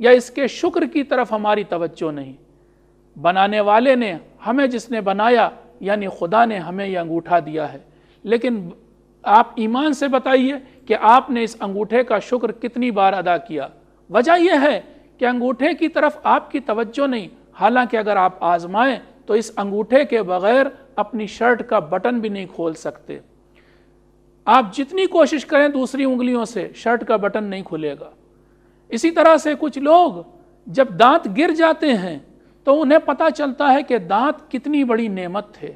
یا اس کے شکر کی طرف ہماری توجہ نہیں۔ بنانے والے نے ہمیں، جس نے بنایا یعنی خدا نے ہمیں یہ انگوٹھا دیا ہے، لیکن آپ ایمان سے بتائیے کہ آپ نے اس انگوٹھے کا شکر کتنی بار ادا کیا؟ وجہ یہ ہے کہ انگوٹھے کی طرف آپ کی توجہ نہیں، حالانکہ اگر آپ آزمائیں تو اس انگوٹھے کے بغیر اپنی شرٹ کا بٹن بھی نہیں کھول سکتے۔ آپ جتنی کوشش کریں دوسری انگلیوں سے، شرٹ کا بٹن نہیں کھلے گا۔ اسی طرح سے کچھ لوگ جب دانت گر جاتے ہیں تو انہیں پتہ چلتا ہے کہ دانت کتنی بڑی نعمت تھے۔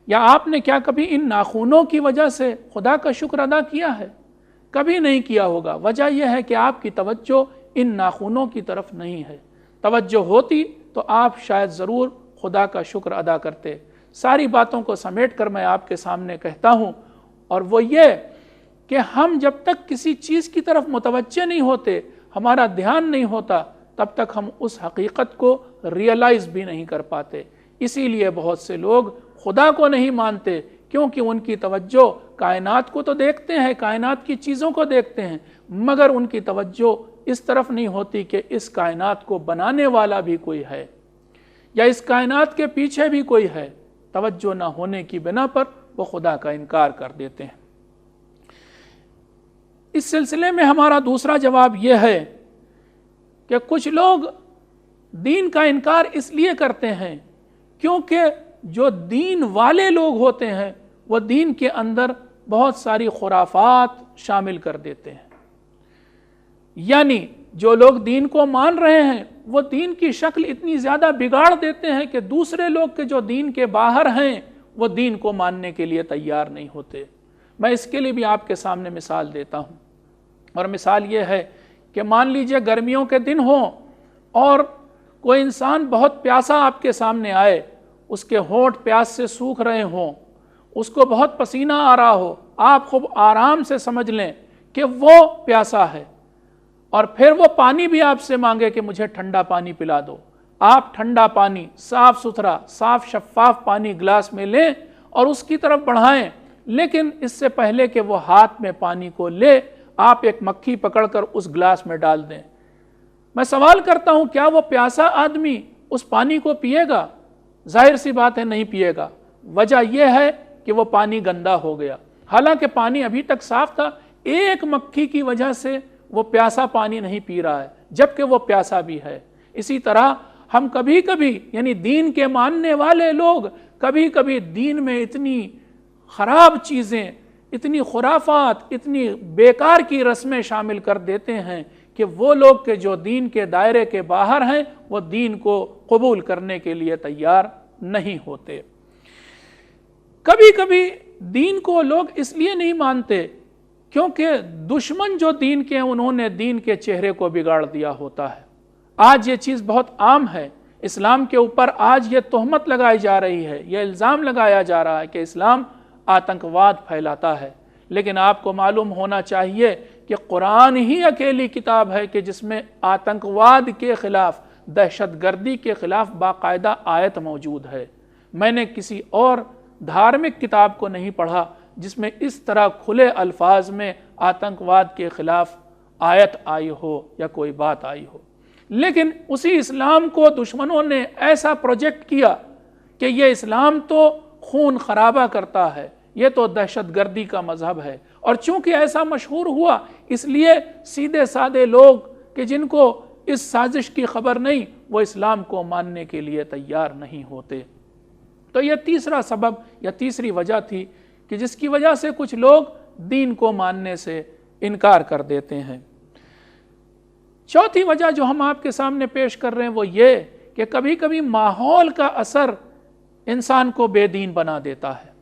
یا آپ نے کیا کبھی ان ناخنوں کی وجہ سے خدا کا شکر ادا کیا ہے؟ کبھی نہیں کیا ہوگا۔ وجہ یہ ہے کہ آپ کی توجہ ان ناخنوں کی طرف نہیں ہے۔ توجہ ہوتی تو آپ شاید ضرور خدا کا شکر ادا کرتے۔ ساری باتوں کو سمیٹ کر میں آپ کے سامنے کہتا ہوں، اور وہ یہ کہ ہم جب تک کسی چیز کی طرف متوجہ نہیں ہوتے، ہمارا دھیان نہیں ہوتا، تب تک ہم اس حقیقت کو ریئلائز بھی نہیں کر پاتے۔ اسی لیے بہت سے لوگ خدا کو نہیں مانتے، کیونکہ ان کی توجہ کائنات کو تو دیکھتے ہیں، کائنات کی چیزوں کو دیکھتے ہیں، مگر ان کی توجہ اس طرف نہیں ہوتی کہ اس کائنات کو بنانے والا بھی کوئی ہے یا اس کائنات کے پیچھے بھی کوئی ہے۔ توجہ نہ ہونے کی بنا پر وہ خدا کا انکار کر دیتے ہیں۔ اس سلسلے میں ہمارا دوسرا جواب یہ ہے کہ کچھ لوگ دین کا انکار اس لیے کرتے ہیں کیونکہ جو دین والے لوگ ہوتے ہیں وہ دین کے اندر بہت ساری خرافات شامل کر دیتے ہیں۔ یعنی جو لوگ دین کو مان رہے ہیں وہ دین کی شکل اتنی زیادہ بگاڑ دیتے ہیں کہ دوسرے لوگ کے جو دین کے باہر ہیں وہ دین کو ماننے کے لیے تیار نہیں ہوتے۔ میں اس کے لیے بھی آپ کے سامنے مثال دیتا ہوں، اور مثال یہ ہے کہ مان لیجئے گرمیوں کے دن ہوں اور کوئی انسان بہت پیاسا آپ کے سامنے آئے، اس کے ہونٹ پیاس سے سوکھ رہے ہوں، اس کو بہت پسینہ آ رہا ہو، آپ خوب آرام سے سمجھ لیں کہ وہ پیاسا ہے، اور پھر وہ پانی بھی آپ سے مانگے کہ مجھے ٹھنڈا پانی پلا دو۔ آپ ٹھنڈا پانی، صاف ستھرا، صاف شفاف پانی گلاس میں لیں اور اس کی طرف بڑھائیں، لیکن اس سے پہلے کہ وہ ہاتھ میں پانی کو لے، آپ ایک مکھی پکڑ کر اس گلاس میں ڈال دیں۔ میں سوال کرتا ہوں، کیا وہ پیاسا آدمی اس پانی کو پیے گا؟ ظاہر سی بات ہے نہیں پیے گا۔ وجہ یہ ہے کہ وہ پانی گندا ہو گیا، حالانکہ پانی ابھی تک صاف تھا۔ ایک مکھی کی وجہ سے وہ پیاسا پانی نہیں پی رہا ہے، جبکہ وہ پیاسا بھی ہے۔ اسی طرح ہم کبھی کبھی، یعنی دین کے ماننے والے لوگ کبھی کبھی دین میں اتنی خراب چیزیں، اتنی خرافات، اتنی بیکار کی رسمیں شامل کر دیتے ہیں کہ وہ لوگ کے جو دین کے دائرے کے باہر ہیں وہ دین کو قبول کرنے کے لیے تیار نہیں ہوتے۔ کبھی کبھی دین کو لوگ اس لیے نہیں مانتے کیونکہ دشمن جو دین کے ہیں انہوں نے دین کے چہرے کو بگاڑ دیا ہوتا ہے۔ آج یہ چیز بہت عام ہے، اسلام کے اوپر آج یہ تہمت لگائی جا رہی ہے، یہ الزام لگایا جا رہا ہے کہ اسلام آتنکواد پھیلاتا ہے، لیکن آپ کو معلوم ہونا چاہیے کہ قرآن ہی اکیلی کتاب ہے کہ جس میں آتنکواد کے خلاف، دہشت گردی کے خلاف باقاعدہ آیت موجود ہے۔ میں نے کسی اور دھارمک کتاب کو نہیں پڑھا جس میں اس طرح کھلے الفاظ میں آتنکواد کے خلاف آیت آئی ہو یا کوئی بات آئی ہو، لیکن اسی اسلام کو دشمنوں نے ایسا پروجیکٹ کیا کہ یہ اسلام تو خون خرابہ کرتا ہے، یہ تو دہشت گردی کا مذہب ہے، اور چونکہ ایسا مشہور ہوا اس لیے سیدھے سادے لوگ کہ جن کو اس سازش کی خبر نہیں وہ اسلام کو ماننے کے لیے تیار نہیں ہوتے۔ تو یہ تیسرا سبب یا تیسری وجہ تھی کہ جس کی وجہ سے کچھ لوگ دین کو ماننے سے انکار کر دیتے ہیں۔ چوتھی وجہ جو ہم آپ کے سامنے پیش کر رہے ہیں وہ یہ کہ کبھی کبھی ماحول کا اثر انسان کو بے دین بنا دیتا ہے۔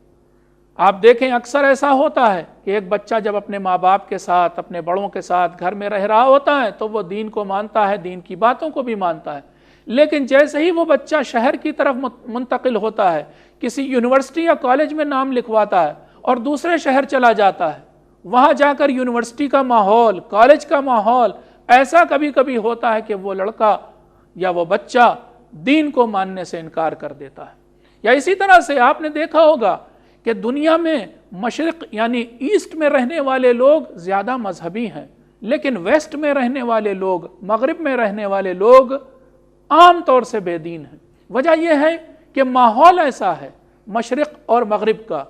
آپ دیکھیں اکثر ایسا ہوتا ہے کہ ایک بچہ جب اپنے ماں باپ کے ساتھ، اپنے بڑوں کے ساتھ گھر میں رہ رہا ہوتا ہے تو وہ دین کو مانتا ہے، دین کی باتوں کو بھی مانتا ہے، لیکن جیسے ہی وہ بچہ شہر کی طرف منتقل ہوتا ہے، کسی یونیورسٹی یا کالج میں نام لکھواتا ہے اور دوسرے شہر چلا جاتا ہے، وہاں جا کر یونیورسٹی کا ماحول، کالج کا ماحول ایسا کبھی کبھی ہوتا ہے کہ وہ لڑکا یا وہ بچہ دین کو ماننے سے انکار کر دیتا ہے۔ یا اسی طرح سے آپ نے دیکھا ہوگا کہ دنیا میں مشرق یعنی ایسٹ میں رہنے والے لوگ زیادہ مذہبی ہیں، لیکن ویسٹ میں رہنے والے لوگ، مغرب میں رہنے والے لوگ عام طور سے بے دین ہیں۔ وجہ یہ ہے کہ ماحول ایسا ہے مشرق اور مغرب کا۔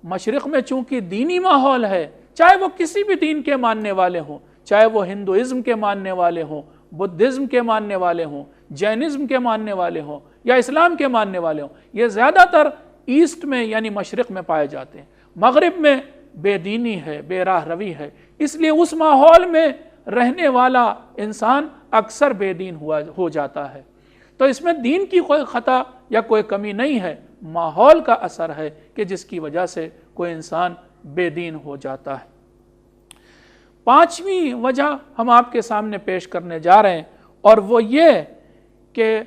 مشرق میں چونکہ دینی ماحول ہے، چاہے وہ کسی بھی دین کے ماننے والے ہوں، چاہے وہ ہندوازم کے ماننے والے ہوں، بدھزم کے ماننے والے ہوں، جینزم کے ماننے والے ہوں یا اسلام کے ماننے والے ہوں، یہ زیادہ تر ایسٹ میں یعنی مشرق میں پائے جاتے ہیں۔ مغرب میں بے دینی ہے، بے راہ روی ہے، اس لیے اس ماحول میں رہنے والا انسان اکثر بے دین ہو جاتا ہے۔ تو اس میں دین کی کوئی خطا یا کوئی کمی نہیں ہے، ماحول کا اثر ہے کہ جس کی وجہ سے کوئی انسان بے دین ہو جاتا ہے۔ پانچویں وجہ ہم آپ کے سامنے پیش کرنے جا رہے ہیں، اور وہ یہ کہ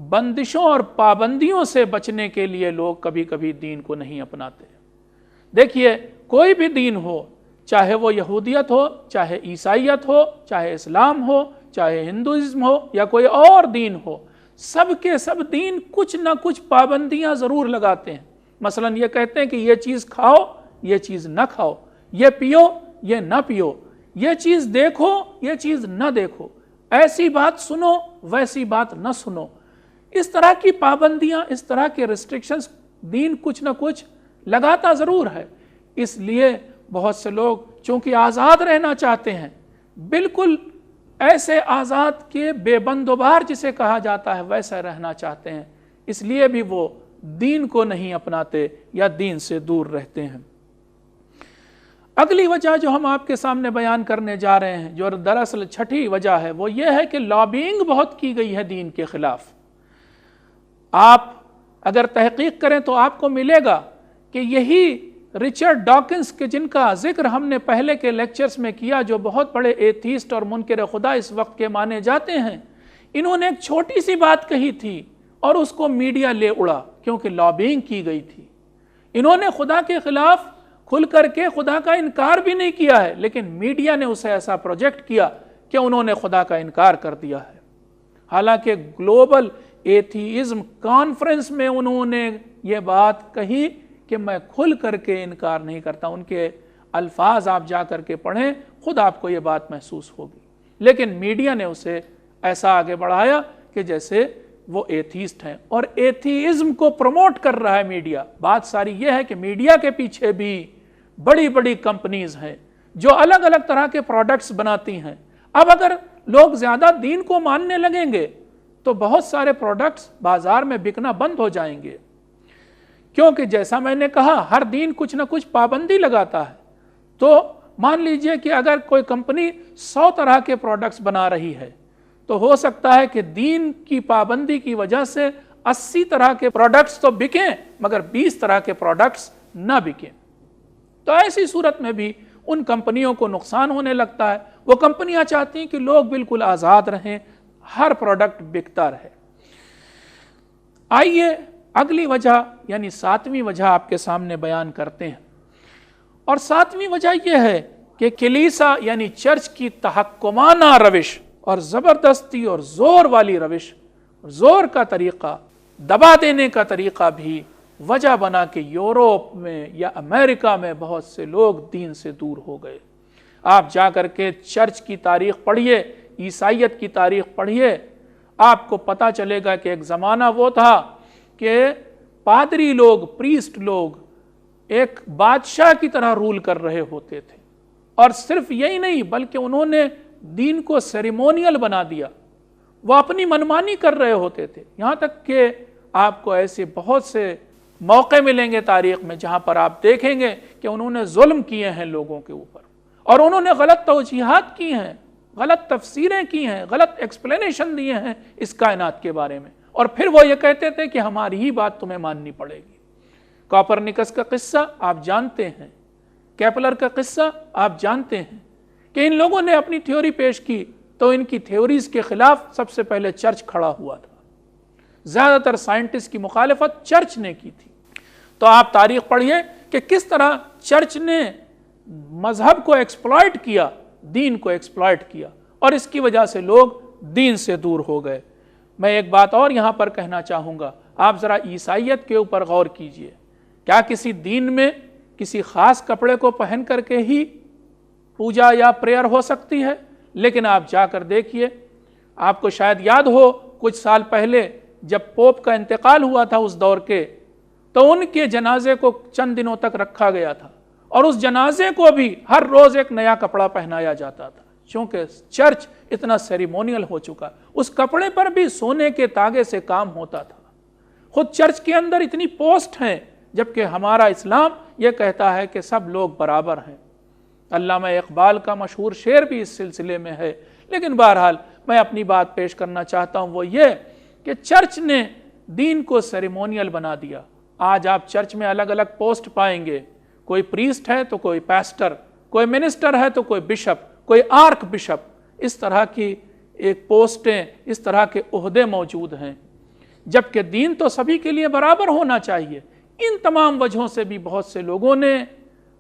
بندشوں اور پابندیوں سے بچنے کے لیے لوگ کبھی کبھی دین کو نہیں اپناتے۔ دیکھیے، کوئی بھی دین ہو، چاہے وہ یہودیت ہو، چاہے عیسائیت ہو، چاہے اسلام ہو، چاہے ہندوازم ہو یا کوئی اور دین ہو، سب کے سب دین کچھ نہ کچھ پابندیاں ضرور لگاتے ہیں۔ مثلا یہ کہتے ہیں کہ یہ چیز کھاؤ، یہ چیز نہ کھاؤ، یہ پیو، یہ نہ پیو، یہ چیز دیکھو، یہ چیز نہ دیکھو، ایسی بات سنو، ویسی بات نہ سنو۔ اس طرح کی پابندیاں، اس طرح کے ریسٹرکشنز دین کچھ نہ کچھ لگاتا ضرور ہے۔ اس لیے بہت سے لوگ چونکہ آزاد رہنا چاہتے ہیں، بالکل ایسے آزاد کے بے بند و بار جسے کہا جاتا ہے ویسا رہنا چاہتے ہیں، اس لیے بھی وہ دین کو نہیں اپناتے یا دین سے دور رہتے ہیں۔ اگلی وجہ جو ہم آپ کے سامنے بیان کرنے جا رہے ہیں، جو دراصل چھٹی وجہ ہے، وہ یہ ہے کہ لابینگ بہت کی گئی ہے دین کے خلاف۔ آپ اگر تحقیق کریں تو آپ کو ملے گا کہ یہی رچرڈ ڈاکنز کے جن کا ذکر ہم نے پہلے کے لیکچرز میں کیا، جو بہت بڑے ایتھیسٹ اور منکر خدا اس وقت کے مانے جاتے ہیں، انہوں نے ایک چھوٹی سی بات کہی تھی اور اس کو میڈیا لے اڑا کیونکہ لابینگ کی گئی تھی۔ انہوں نے خدا کے خلاف کھل کر کے خدا کا انکار بھی نہیں کیا ہے، لیکن میڈیا نے اسے ایسا پروجیکٹ کیا کہ انہوں نے خدا کا انکار کر دیا ہے۔ حالانکہ گلوبل ایتھیزم کانفرنس میں انہوں نے یہ بات کہی کہ میں کھل کر کے انکار نہیں کرتا۔ ان کے الفاظ آپ جا کر کے پڑھیں، خود آپ کو یہ بات محسوس ہوگی، لیکن میڈیا نے اسے ایسا آگے بڑھایا کہ جیسے وہ ایتھیسٹ ہیں، اور ایتھیزم کو پروموٹ کر رہا ہے میڈیا۔ بات ساری یہ ہے کہ میڈیا کے پیچھے بھی بڑی بڑی کمپنیز ہیں جو الگ الگ طرح کے پروڈکٹس بناتی ہیں۔ اب اگر لوگ زیادہ دین کو ماننے لگیں گے تو بہت سارے پروڈکٹس بازار میں بکنا بند ہو جائیں گے، کیونکہ جیسا میں نے کہا ہر دین کچھ نہ کچھ پابندی لگاتا ہے۔ تو مان لیجئے کہ اگر کوئی کمپنی 100 طرح کے پروڈکٹس بنا رہی ہے تو ہو سکتا ہے کہ دین کی پابندی کی وجہ سے 80 طرح کے پروڈکٹس تو بکیں مگر 20 طرح کے پروڈکٹس نہ بکیں۔ تو ایسی صورت میں بھی ان کمپنیوں کو نقصان ہونے لگتا ہے۔ وہ کمپنیاں چاہتی ہیں کہ لوگ بالکل آزاد رہیں، ہر پروڈکٹ بکتا رہے۔ آئیے اگلی وجہ یعنی 7ویں وجہ آپ کے سامنے بیان کرتے ہیں، اور 7ویں وجہ یہ ہے کہ کلیسا یعنی چرچ کی تحکمانہ روش اور زبردستی اور زور والی روش، زور کا طریقہ، دبا دینے کا طریقہ بھی وجہ بنا کہ یورپ میں یا امریکہ میں بہت سے لوگ دین سے دور ہو گئے۔ آپ جا کر کے چرچ کی تاریخ پڑھیے، عیسائیت کی تاریخ پڑھیے، آپ کو پتہ چلے گا کہ ایک زمانہ وہ تھا کہ پادری لوگ، پریسٹ لوگ ایک بادشاہ کی طرح رول کر رہے ہوتے تھے، اور صرف یہی نہیں بلکہ انہوں نے دین کو سیریمونیل بنا دیا، وہ اپنی منمانی کر رہے ہوتے تھے۔ یہاں تک کہ آپ کو ایسے بہت سے موقع ملیں گے تاریخ میں جہاں پر آپ دیکھیں گے کہ انہوں نے ظلم کیے ہیں لوگوں کے اوپر، اور انہوں نے غلط توجیحات کی ہیں، غلط تفسیریں کی ہیں، غلط ایکسپلینیشن دیے ہیں اس کائنات کے بارے میں، اور پھر وہ یہ کہتے تھے کہ ہماری ہی بات تمہیں ماننی پڑے گی۔ کوپرنیکس کا قصہ آپ جانتے ہیں، کیپلر کا قصہ آپ جانتے ہیں کہ ان لوگوں نے اپنی تھیوری پیش کی تو ان کی تھیوریز کے خلاف سب سے پہلے چرچ کھڑا ہوا تھا۔ زیادہ تر سائنٹسٹ کی مخالفت چرچ نے کی تھی۔ تو آپ تاریخ پڑھیے کہ کس طرح چرچ نے مذہب کو ایکسپلائٹ کیا، دین کو ایکسپلائٹ کیا، اور اس کی وجہ سے لوگ دین سے دور ہو گئے۔ میں ایک بات اور یہاں پر کہنا چاہوں گا، آپ ذرا عیسائیت کے اوپر غور کیجئے۔ کیا کسی دین میں کسی خاص کپڑے کو پہن کر کے ہی پوجا یا پریئر ہو سکتی ہے؟ لیکن آپ جا کر دیکھیے، آپ کو شاید یاد ہو کچھ سال پہلے جب پوپ کا انتقال ہوا تھا اس دور کے، تو ان کے جنازے کو چند دنوں تک رکھا گیا تھا، اور اس جنازے کو بھی ہر روز ایک نیا کپڑا پہنایا جاتا تھا، چونکہ چرچ اتنا سیریمونیل ہو چکا، اس کپڑے پر بھی سونے کے تاگے سے کام ہوتا تھا۔ خود چرچ کے اندر اتنی پوسٹ ہیں، جبکہ ہمارا اسلام یہ کہتا ہے کہ سب لوگ برابر ہیں۔ علامہ اقبال کا مشہور شعر بھی اس سلسلے میں ہے، لیکن بہرحال میں اپنی بات پیش کرنا چاہتا ہوں، وہ یہ کہ چرچ نے دین کو سیریمونیل بنا دیا۔ آج آپ چرچ میں الگ الگ پوسٹ پائیں گے، کوئی پریسٹ ہے تو کوئی پیسٹر، کوئی منسٹر ہے تو کوئی بشپ، کوئی آرک بشپ، اس طرح کی ایک پوسٹیں، اس طرح کے عہدے موجود ہیں، جبکہ دین تو سبھی کے لیے برابر ہونا چاہیے۔ ان تمام وجہوں سے بھی بہت سے لوگوں نے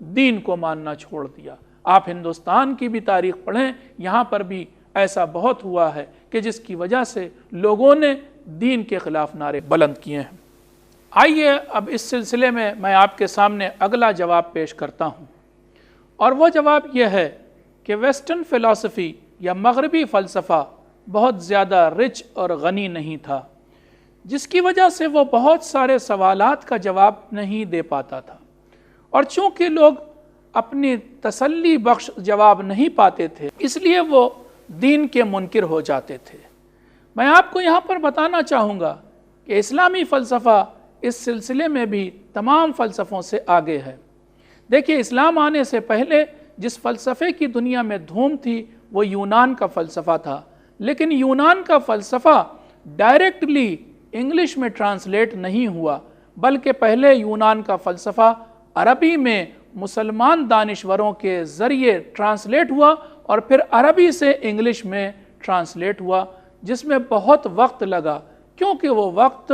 دین کو ماننا چھوڑ دیا۔ آپ ہندوستان کی بھی تاریخ پڑھیں، یہاں پر بھی ایسا بہت ہوا ہے کہ جس کی وجہ سے لوگوں نے دین کے خلاف نعرے بلند کیے ہیں۔ آئیے اب اس سلسلے میں آپ کے سامنے اگلا جواب پیش کرتا ہوں، اور وہ جواب یہ ہے کہ ویسٹرن فلسفی یا مغربی فلسفہ بہت زیادہ رچ اور غنی نہیں تھا، جس کی وجہ سے وہ بہت سارے سوالات کا جواب نہیں دے پاتا تھا، اور چونکہ لوگ اپنی تسلی بخش جواب نہیں پاتے تھے، اس لیے وہ دین کے منکر ہو جاتے تھے۔ میں آپ کو یہاں پر بتانا چاہوں گا کہ اسلامی فلسفہ اس سلسلے میں بھی تمام فلسفوں سے آگے ہے۔ دیکھیے، اسلام آنے سے پہلے جس فلسفے کی دنیا میں دھوم تھی وہ یونان کا فلسفہ تھا، لیکن یونان کا فلسفہ ڈائریکٹلی انگلش میں ٹرانسلیٹ نہیں ہوا، بلکہ پہلے یونان کا فلسفہ عربی میں مسلمان دانشوروں کے ذریعے ٹرانسلیٹ ہوا، اور پھر عربی سے انگلش میں ٹرانسلیٹ ہوا، جس میں بہت وقت لگا، کیونکہ وہ وقت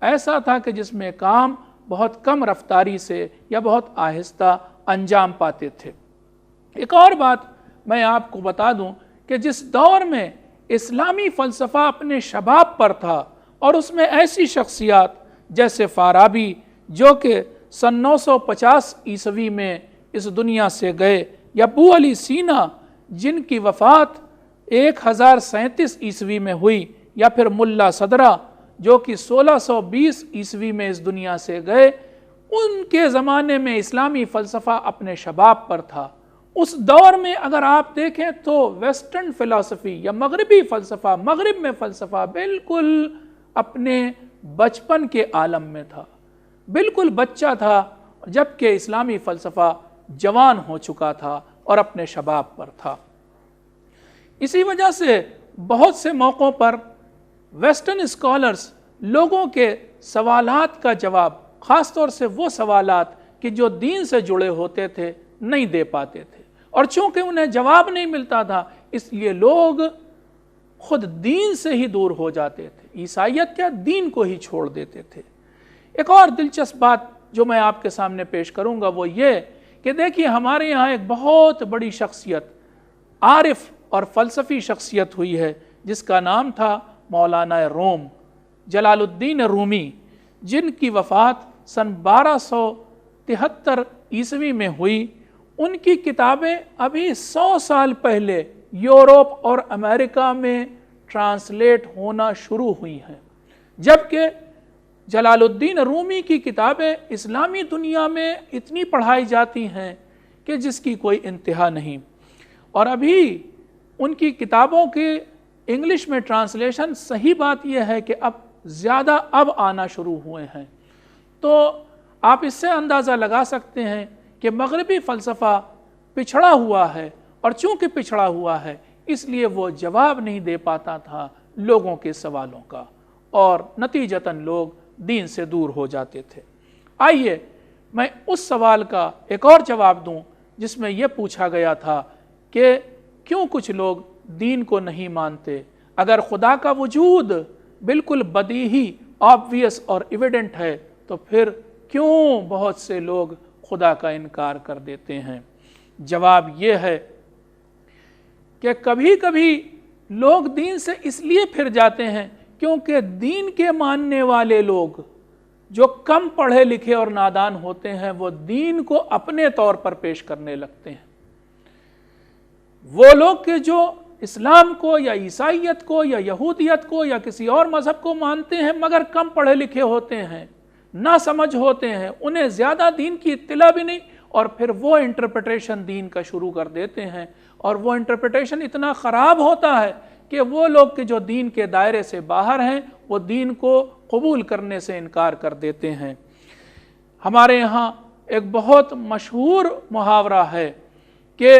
ایسا تھا کہ جس میں کام بہت کم رفتاری سے یا بہت آہستہ انجام پاتے تھے۔ ایک اور بات میں آپ کو بتا دوں کہ جس دور میں اسلامی فلسفہ اپنے شباب پر تھا، اور اس میں ایسی شخصیات جیسے فارابی جو کہ سن 950 عیسوی میں اس دنیا سے گئے، یا ابو علی سینا جن کی وفات 1037 عیسوی میں ہوئی، یا پھر ملا صدرہ جو کہ 1620 عیسوی میں اس دنیا سے گئے، ان کے زمانے میں اسلامی فلسفہ اپنے شباب پر تھا۔ اس دور میں اگر آپ دیکھیں تو ویسٹرن فلسفی یا مغربی فلسفہ، مغرب میں فلسفہ بالکل اپنے بچپن کے عالم میں تھا، بالکل بچہ تھا، جبکہ اسلامی فلسفہ جوان ہو چکا تھا اور اپنے شباب پر تھا۔ اسی وجہ سے بہت سے موقعوں پر ویسٹرن اسکالرز لوگوں کے سوالات کا جواب، خاص طور سے وہ سوالات کہ جو دین سے جڑے ہوتے تھے، نہیں دے پاتے تھے، اور چونکہ انہیں جواب نہیں ملتا تھا، اس لیے لوگ خود دین سے ہی دور ہو جاتے تھے، عیسائیت کیا دین کو ہی چھوڑ دیتے تھے۔ ایک اور دلچسپ بات جو میں آپ کے سامنے پیش کروں گا وہ یہ کہ دیکھیے، ہمارے یہاں ایک بہت بڑی شخصیت، عارف اور فلسفی شخصیت ہوئی ہے، جس کا نام تھا مولانا روم، جلال الدین رومی، جن کی وفات سن 1273 عیسوی میں ہوئی۔ ان کی کتابیں ابھی 100 سال پہلے یورپ اور امریکہ میں ٹرانسلیٹ ہونا شروع ہوئی ہیں، جبکہ جلال الدین رومی کی کتابیں اسلامی دنیا میں اتنی پڑھائی جاتی ہیں کہ جس کی کوئی انتہا نہیں، اور ابھی ان کی کتابوں کے انگلش میں ٹرانسلیشن، صحیح بات یہ ہے کہ اب زیادہ آنا شروع ہوئے ہیں۔ تو آپ اس سے اندازہ لگا سکتے ہیں کہ مغربی فلسفہ پچھڑا ہوا ہے، اور چونکہ پچھڑا ہوا ہے اس لیے وہ جواب نہیں دے پاتا تھا لوگوں کے سوالوں کا، اور نتیجتاً لوگ دین سے دور ہو جاتے تھے۔ آئیے میں اس سوال کا ایک اور جواب دوں جس میں یہ پوچھا گیا تھا کہ کیوں کچھ لوگ دین کو نہیں مانتے؟ اگر خدا کا وجود بالکل بدیہی، آبویس اور ایویڈنٹ ہے تو پھر کیوں بہت سے لوگ خدا کا انکار کر دیتے ہیں؟ جواب یہ ہے کہ کبھی کبھی لوگ دین سے اس لیے پھر جاتے ہیں کیونکہ دین کے ماننے والے لوگ جو کم پڑھے لکھے اور نادان ہوتے ہیں، وہ دین کو اپنے طور پر پیش کرنے لگتے ہیں۔ وہ لوگ کہ جو اسلام کو یا عیسائیت کو یا یہودیت کو یا کسی اور مذہب کو مانتے ہیں مگر کم پڑھے لکھے ہوتے ہیں، نہ سمجھ ہوتے ہیں، انہیں زیادہ دین کی اطلاع بھی نہیں، اور پھر وہ انٹرپریٹیشن دین کا شروع کر دیتے ہیں، اور وہ انٹرپریٹیشن اتنا خراب ہوتا ہے کہ وہ لوگ کہ جو دین کے دائرے سے باہر ہیں وہ دین کو قبول کرنے سے انکار کر دیتے ہیں۔ ہمارے یہاں ایک بہت مشہور محاورہ ہے کہ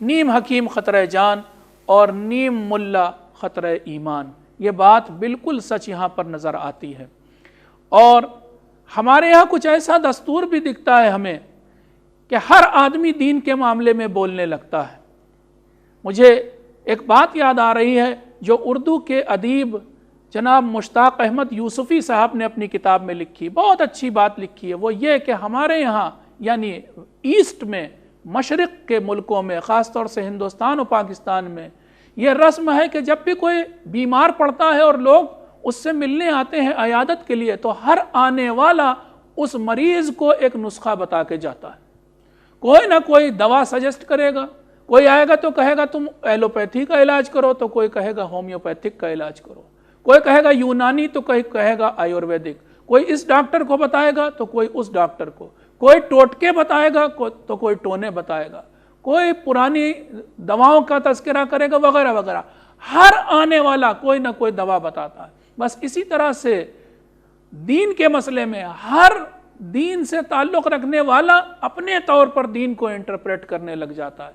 نیم حکیم خطرہ جان اور نیم ملا خطرہ ایمان، یہ بات بالکل سچ یہاں پر نظر آتی ہے۔ اور ہمارے یہاں کچھ ایسا دستور بھی دکھتا ہے ہمیں کہ ہر آدمی دین کے معاملے میں بولنے لگتا ہے۔ مجھے ایک بات یاد آ رہی ہے جو اردو کے ادیب جناب مشتاق احمد یوسفی صاحب نے اپنی کتاب میں لکھی، بہت اچھی بات لکھی ہے، وہ یہ کہ ہمارے یہاں یعنی ایسٹ میں، مشرق کے ملکوں میں، خاص طور سے ہندوستان اور پاکستان میں یہ رسم ہے کہ جب بھی کوئی بیمار پڑتا ہے اور لوگ اس سے ملنے آتے ہیں عیادت کے لیے تو ہر آنے والا اس مریض کو ایک نسخہ بتا کے جاتا ہے، کوئی نہ کوئی دوا سجیسٹ کرے گا، کوئی آئے گا تو کہے گا تم ایلوپیتھی کا علاج کرو، تو کوئی کہے گا ہومیوپیتھک کا علاج کرو، کوئی کہے گا یونانی تو کوئی کہے گا آیورویدک، کوئی اس ڈاکٹر کو بتائے گا تو کوئی اس ڈاکٹر کو، کوئی ٹوٹکے بتائے گا تو کوئی ٹونے بتائے گا، کوئی پرانی دواؤں کا تذکرہ کرے گا وغیرہ وغیرہ، ہر آنے والا کوئی نہ کوئی دوا بتاتا ہے۔ بس اسی طرح سے دین کے مسئلے میں ہر دین سے تعلق رکھنے والا اپنے طور پر دین کو انٹرپریٹ کرنے لگ جاتا ہے،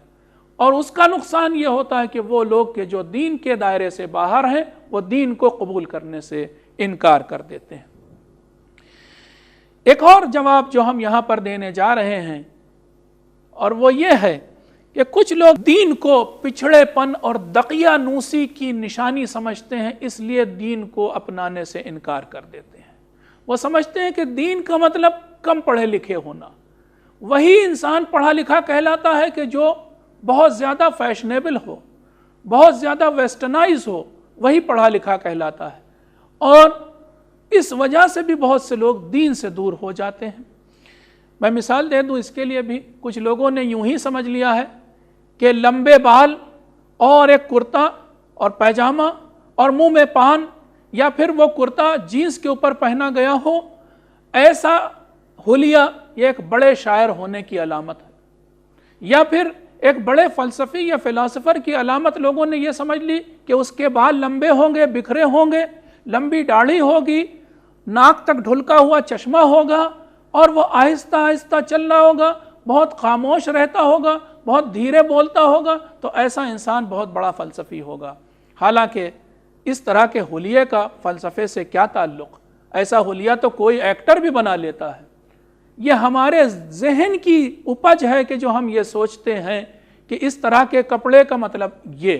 اور اس کا نقصان یہ ہوتا ہے کہ وہ لوگ کہ جو دین کے دائرے سے باہر ہیں وہ دین کو قبول کرنے سے انکار کر دیتے ہیں۔ ایک اور جواب جو ہم یہاں پر دینے جا رہے ہیں اور وہ یہ ہے کہ کچھ لوگ دین کو پچھڑے پن اور دقیانوسی کی نشانی سمجھتے ہیں، اس لیے دین کو اپنانے سے انکار کر دیتے ہیں۔ وہ سمجھتے ہیں کہ دین کا مطلب کم پڑھے لکھے ہونا، وہی انسان پڑھا لکھا کہلاتا ہے کہ جو بہت زیادہ فیشنیبل ہو، بہت زیادہ ویسٹرنائز ہو، وہی پڑھا لکھا کہلاتا ہے، اور اس وجہ سے بھی بہت سے لوگ دین سے دور ہو جاتے ہیں۔ میں مثال دے دوں اس کے لیے بھی، کچھ لوگوں نے یوں ہی سمجھ لیا ہے کہ لمبے بال اور ایک کرتا اور پیجامہ اور منہ میں پان، یا پھر وہ کرتا جینس کے اوپر پہنا گیا ہو، ایسا حلیہ یہ ایک بڑے شاعر ہونے کی علامت ہے، یا پھر ایک بڑے فلسفی یا فلاسفر کی علامت لوگوں نے یہ سمجھ لی کہ اس کے بال لمبے ہوں گے، بکھرے ہوں گے، لمبی داڑھی ہوگی، ناک تک ڈھلکا ہوا چشمہ ہوگا، اور وہ آہستہ آہستہ چل رہا ہوگا، بہت خاموش رہتا ہوگا، بہت دھیرے بولتا ہوگا، تو ایسا انسان بہت بڑا فلسفی ہوگا۔ حالانکہ اس طرح کے حلیے کا فلسفے سے کیا تعلق؟ ایسا حلیہ تو کوئی ایکٹر بھی بنا لیتا ہے۔ یہ ہمارے ذہن کی اپج ہے کہ جو ہم یہ سوچتے ہیں کہ اس طرح کے کپڑے کا مطلب یہ،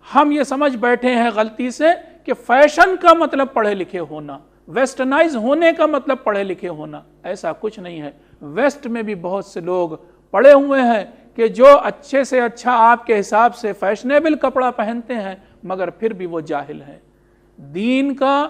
ہم یہ سمجھ بیٹھے ہیں غلطی سے کہ فیشن کا مطلب پڑھے لکھے ہونا، ویسٹرنائز ہونے کا مطلب پڑھے لکھے ہونا۔ ایسا کچھ نہیں ہے۔ ویسٹ میں بھی بہت سے لوگ پڑھے ہوئے ہیں کہ جو اچھے سے اچھا آپ کے حساب سے فیشنیبل کپڑا پہنتے ہیں، مگر پھر بھی وہ جاہل ہیں۔ دین کا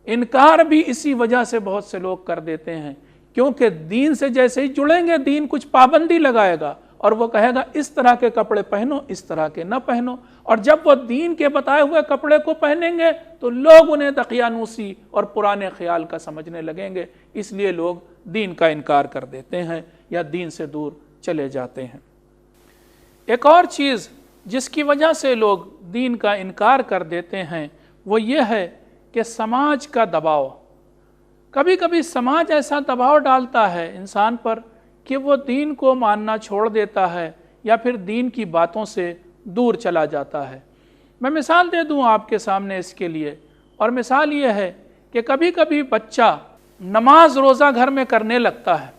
انکار بھی اسی وجہ سے بہت سے لوگ کر دیتے ہیں، کیونکہ دین سے جیسے ہی جڑیں گے دین کچھ پابندی لگائے گا اور وہ کہے گا اس طرح کے کپڑے پہنو، اس طرح کے نہ پہنو، اور جب وہ دین کے بتائے ہوئے کپڑے کو پہنیں گے تو لوگ انہیں دقیانوسی اور پرانے خیال کا سمجھنے لگیں گے، اس لیے لوگ دین کا انکار کر دیتے ہیں یا دین سے دور چلے جاتے ہیں۔ ایک اور چیز جس کی وجہ سے لوگ دین کا انکار کر دیتے ہیں وہ یہ ہے کہ سماج کا دباؤ۔ کبھی کبھی سماج ایسا دباؤ ڈالتا ہے انسان پر کہ وہ دین کو ماننا چھوڑ دیتا ہے یا پھر دین کی باتوں سے دور چلا جاتا ہے۔ میں مثال دے دوں آپ کے سامنے اس کے لیے، اور مثال یہ ہے کہ کبھی کبھی بچہ نماز روزہ گھر میں کرنے لگتا ہے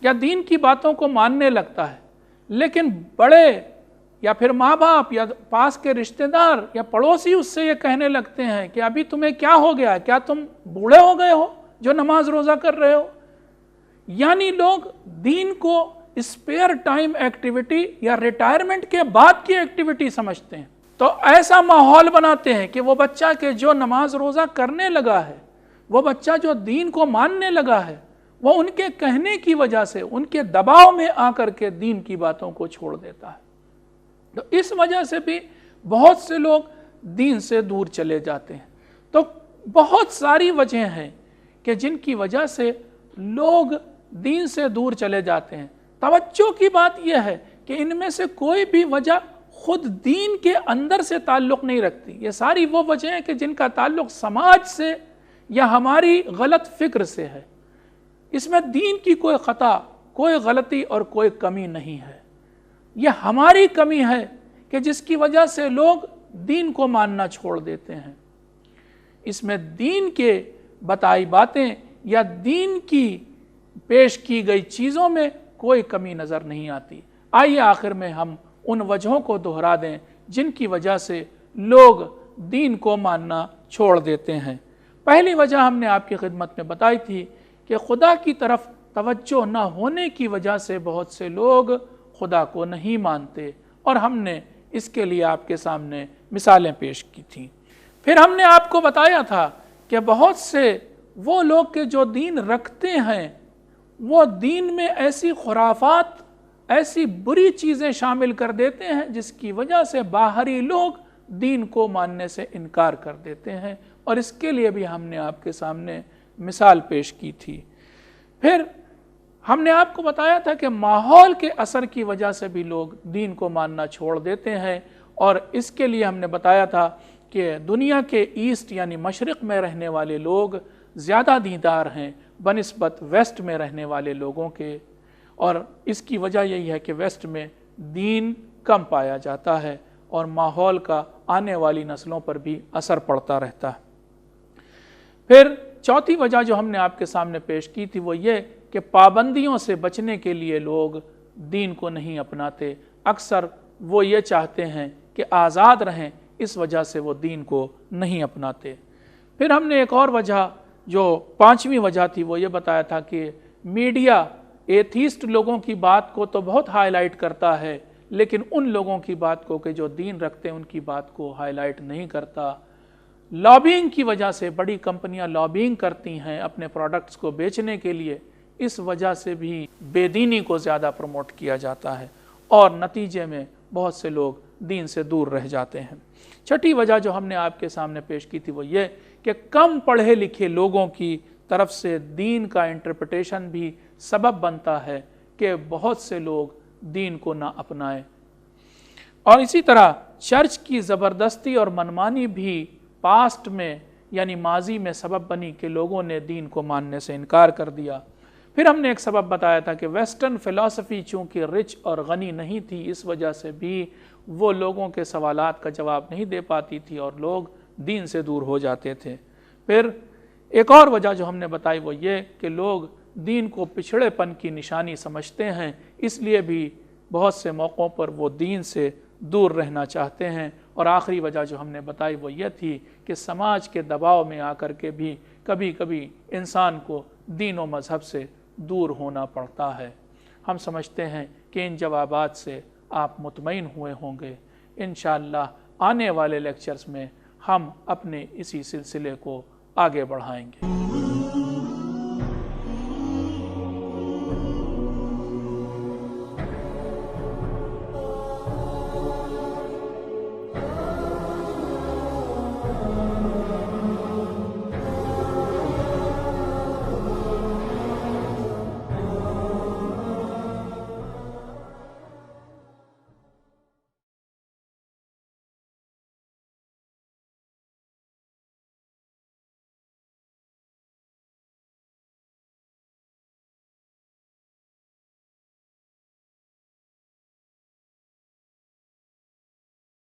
یا دین کی باتوں کو ماننے لگتا ہے، لیکن بڑے یا پھر ماں باپ یا پاس کے رشتہ دار یا پڑوسی اس سے یہ کہنے لگتے ہیں کہ ابھی تمہیں کیا ہو گیا، کیا تم بوڑھے ہو گئے ہو جو نماز روزہ کر رہے ہو؟ یعنی لوگ دین کو اسپیئر ٹائم ایکٹیویٹی یا ریٹائرمنٹ کے بعد کی ایکٹیویٹی سمجھتے ہیں، تو ایسا ماحول بناتے ہیں کہ وہ بچہ کہ جو نماز روزہ کرنے لگا ہے، وہ بچہ جو دین کو ماننے لگا ہے، وہ ان کے کہنے کی وجہ سے ان کے دباؤ میں آ کر کے دین کی باتوں کو چھوڑ دیتا ہے۔ تو اس وجہ سے بھی بہت سے لوگ دین سے دور چلے جاتے ہیں۔ تو بہت ساری وجہیں ہیں کہ جن کی وجہ سے لوگ دین سے دور چلے جاتے ہیں۔ توجہ کی بات یہ ہے کہ ان میں سے کوئی بھی وجہ خود دین کے اندر سے تعلق نہیں رکھتی، یہ ساری وہ وجہیں ہیں کہ جن کا تعلق سماج سے یا ہماری غلط فکر سے ہے۔ اس میں دین کی کوئی خطا، کوئی غلطی اور کوئی کمی نہیں ہے، یہ ہماری کمی ہے کہ جس کی وجہ سے لوگ دین کو ماننا چھوڑ دیتے ہیں۔ اس میں دین کے بتائی باتیں یا دین کی پیش کی گئی چیزوں میں کوئی کمی نظر نہیں آتی۔ آئیے آخر میں ہم ان وجہوں کو دہرا دیں جن کی وجہ سے لوگ دین کو ماننا چھوڑ دیتے ہیں۔ پہلی وجہ ہم نے آپ کی خدمت میں بتائی تھی کہ خدا کی طرف توجہ نہ ہونے کی وجہ سے بہت سے لوگ خدا کو نہیں مانتے، اور ہم نے اس کے لیے آپ کے سامنے مثالیں پیش کی تھیں۔ پھر ہم نے آپ کو بتایا تھا کہ بہت سے وہ لوگ کے جو دین رکھتے ہیں وہ دین میں ایسی خرافات، ایسی بری چیزیں شامل کر دیتے ہیں جس کی وجہ سے باہری لوگ دین کو ماننے سے انکار کر دیتے ہیں، اور اس کے لیے بھی ہم نے آپ کے سامنے مثال پیش کی تھی۔ پھر ہم نے آپ کو بتایا تھا کہ ماحول کے اثر کی وجہ سے بھی لوگ دین کو ماننا چھوڑ دیتے ہیں، اور اس کے لیے ہم نے بتایا تھا کہ دنیا کے ایسٹ یعنی مشرق میں رہنے والے لوگ زیادہ دیندار ہیں بنسبت ویسٹ میں رہنے والے لوگوں کے، اور اس کی وجہ یہی ہے کہ ویسٹ میں دین کم پایا جاتا ہے اور ماحول کا آنے والی نسلوں پر بھی اثر پڑتا رہتا ہے۔ پھر چوتھی وجہ جو ہم نے آپ کے سامنے پیش کی تھی وہ یہ کہ پابندیوں سے بچنے کے لیے لوگ دین کو نہیں اپناتے، اکثر وہ یہ چاہتے ہیں کہ آزاد رہیں، اس وجہ سے وہ دین کو نہیں اپناتے۔ پھر ہم نے ایک اور وجہ جو پانچویں وجہ تھی وہ یہ بتایا تھا کہ میڈیا ایتھیسٹ لوگوں کی بات کو تو بہت ہائی لائٹ کرتا ہے، لیکن ان لوگوں کی بات کو کہ جو دین رکھتے ہیں ان کی بات کو ہائی لائٹ نہیں کرتا۔ لابینگ کی وجہ سے بڑی کمپنیاں لابینگ کرتی ہیں اپنے پروڈکٹس کو بیچنے کے لیے، اس وجہ سے بھی بے دینی کو زیادہ پروموٹ کیا جاتا ہے، اور نتیجے میں بہت سے لوگ دین سے دور رہ جاتے ہیں۔ چھٹی وجہ جو ہم نے آپ کے سامنے پیش کی تھی وہ یہ کہ کم پڑھے لکھے لوگوں کی طرف سے دین کا انٹرپریٹیشن بھی سبب بنتا ہے کہ بہت سے لوگ دین کو نہ اپنائیں، اور اسی طرح چرچ کی زبردستی اور منمانی بھی پاسٹ میں یعنی ماضی میں سبب بنی کہ لوگوں نے دین کو ماننے سے انکار کر دیا۔ پھر ہم نے ایک سبب بتایا تھا کہ ویسٹرن فلسفی چونکہ رچ اور غنی نہیں تھی، اس وجہ سے بھی وہ لوگوں کے سوالات کا جواب نہیں دے پاتی تھی اور لوگ دین سے دور ہو جاتے تھے۔ پھر ایک اور وجہ جو ہم نے بتائی وہ یہ کہ لوگ دین کو پچھڑے پن کی نشانی سمجھتے ہیں، اس لیے بھی بہت سے موقعوں پر وہ دین سے دور رہنا چاہتے ہیں۔ اور آخری وجہ جو ہم نے بتائی وہ یہ تھی کہ سماج کے دباؤ میں آ کر کے بھی کبھی کبھی انسان کو دین و مذہب سے دور ہونا پڑتا ہے۔ ہم سمجھتے ہیں کہ ان جوابات سے آپ مطمئن ہوئے ہوں گے۔ انشاءاللہ آنے والے لیکچرز میں ہم اپنے اسی سلسلے کو آگے بڑھائیں گے۔